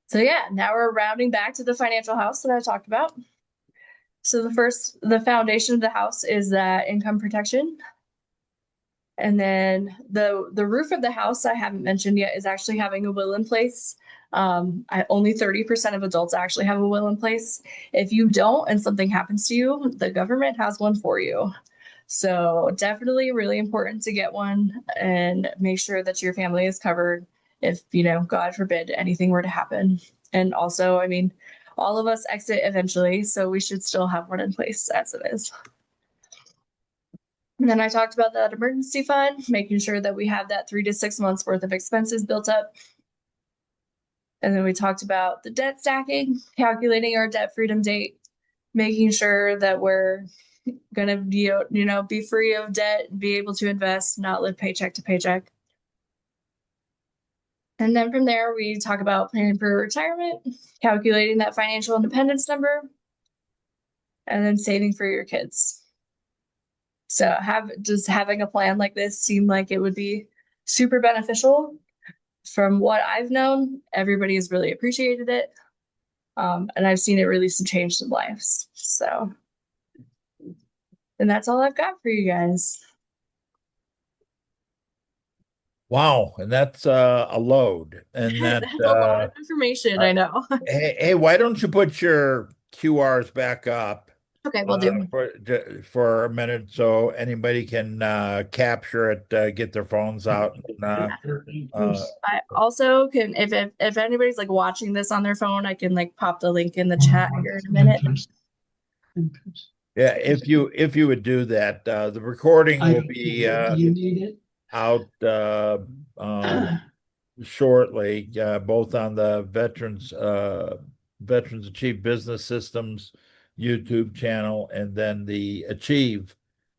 So yeah, now we're rounding back to the financial house that I talked about. So the foundation of the house is that income protection. And then the roof of the house I haven't mentioned yet is actually having a will in place. Only 30% of adults actually have a will in place. If you don't and something happens to you, the government has one for you. So definitely really important to get one and make sure that your family is covered if, God forbid anything were to happen. And also, I mean, all of us exit eventually, so we should still have one in place as it is. And then I talked about that emergency fund, making sure that we have that 3 to 6 months worth of expenses built up. And then we talked about the debt stacking, calculating our debt freedom date, making sure that we're going to be free of debt, be able to invest, not live paycheck to paycheck. And then from there, we talk about planning for retirement, calculating that financial independence number, and then saving for your kids. So having a plan like this seem like it would be super beneficial. From what I've known, everybody has really appreciated it. And I've seen it really change some lives. So, and that's all I've got for you guys. Wow, and that's a load. And that That's a lot of information, uh, I know. hey, why don't you put your QRs back up Okay, we'll do. for a minute so anybody can capture it, get their phones out. I also can, if anybody's like watching this on their phone, I can like pop the link in the chat here in a minute. Yeah, if you would do that, the recording will be out shortly, both on the Veterans Achieve Business Systems YouTube channel and then the Achieve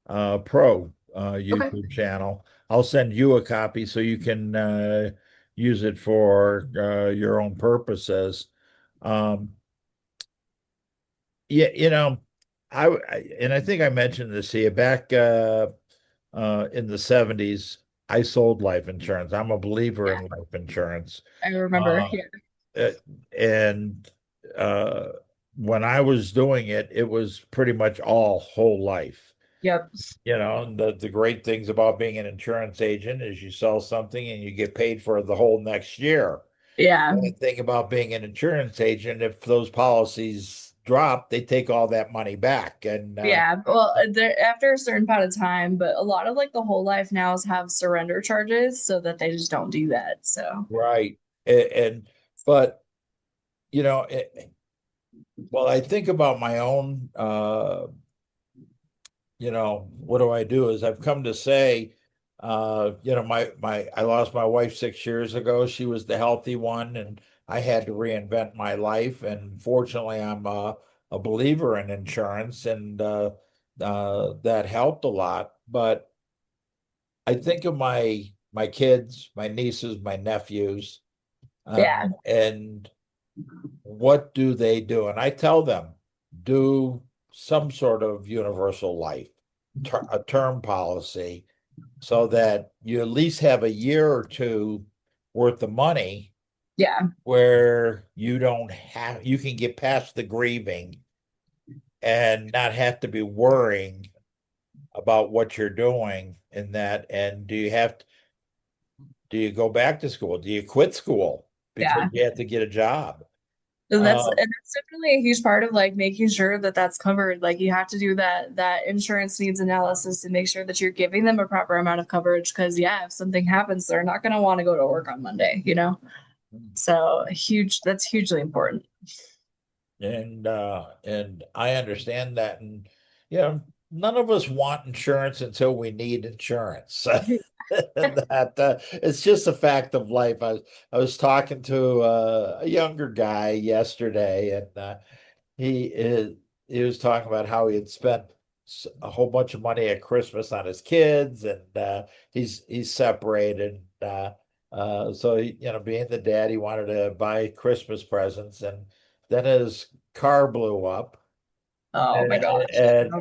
Pro Okay. YouTube channel. I'll send you a copy so you can use it for your own purposes. Um, yeah, and I think I mentioned this to you back in the 70s. I sold life insurance. I'm a believer Yeah, in life insurance. I remember. Uh, Yeah. uh, and uh, when I was doing it, it was pretty much all whole life. Yep. And the great things about being an insurance agent is you sell something and you get paid for the whole next year. Yeah. The thing about being an insurance agent, if those policies drop, they take all that money back. And Yeah. Well, there after a certain amount of time, but a lot of like the whole life nows have surrender charges so that they just don't do that. So right. And but you know, well, I think about my own what do I do is I've come to say, my I lost my wife 6 years ago. She was the healthy one, and I had to reinvent my life. And fortunately, I'm a believer in insurance, and that helped a lot. But I think of my kids, my nieces, my nephews, yeah. and what do they do? And I tell them, do some sort of universal life, a term policy, so that you at least have a year or two worth of money Yeah. where you can get past the grieving and not have to be worrying about what you're doing in that. And do you go back to school? Do you quit school because Yeah. you have to get a job? And Um, that's definitely a huge part of like making sure that that's covered. Like you have to do that insurance needs analysis to make sure that you're giving them a proper amount of coverage. Because yeah, if something happens, they're not going to want to go to work on Monday. So that's hugely important. and I understand that, and none of us want insurance until we need insurance. That it's just a fact of life. I was talking to a younger guy yesterday, and he is he was talking about how he had spent a whole bunch of money at Christmas on his kids, and he's separated. So being the dad, he wanted to buy Christmas presents, and then his car blew up, Oh my gosh. and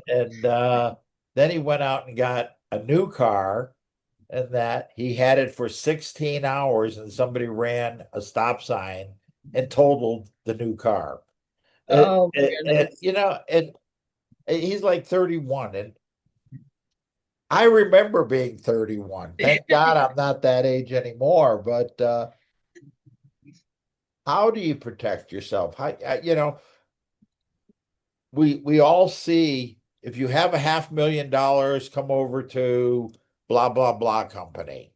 then he went out and got a new car, and that he had it for 16 hours, and somebody ran a stop sign and totaled the new car. Oh my goodness. And he's like 31, and I remember being 31. Thank God I'm not that age anymore. But how do you protect yourself? We all see if you have $500,000, come over to blah blah blah company.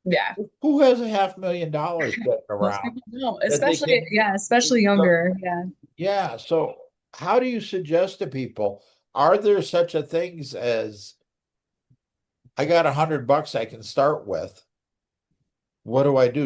Yeah. Who has $500,000 getting Most around people don't, that they especially, can? yeah, especially younger. Yeah. Yeah. So how do you suggest to people? Are there such a things as I got $100 I can start with? What do I do?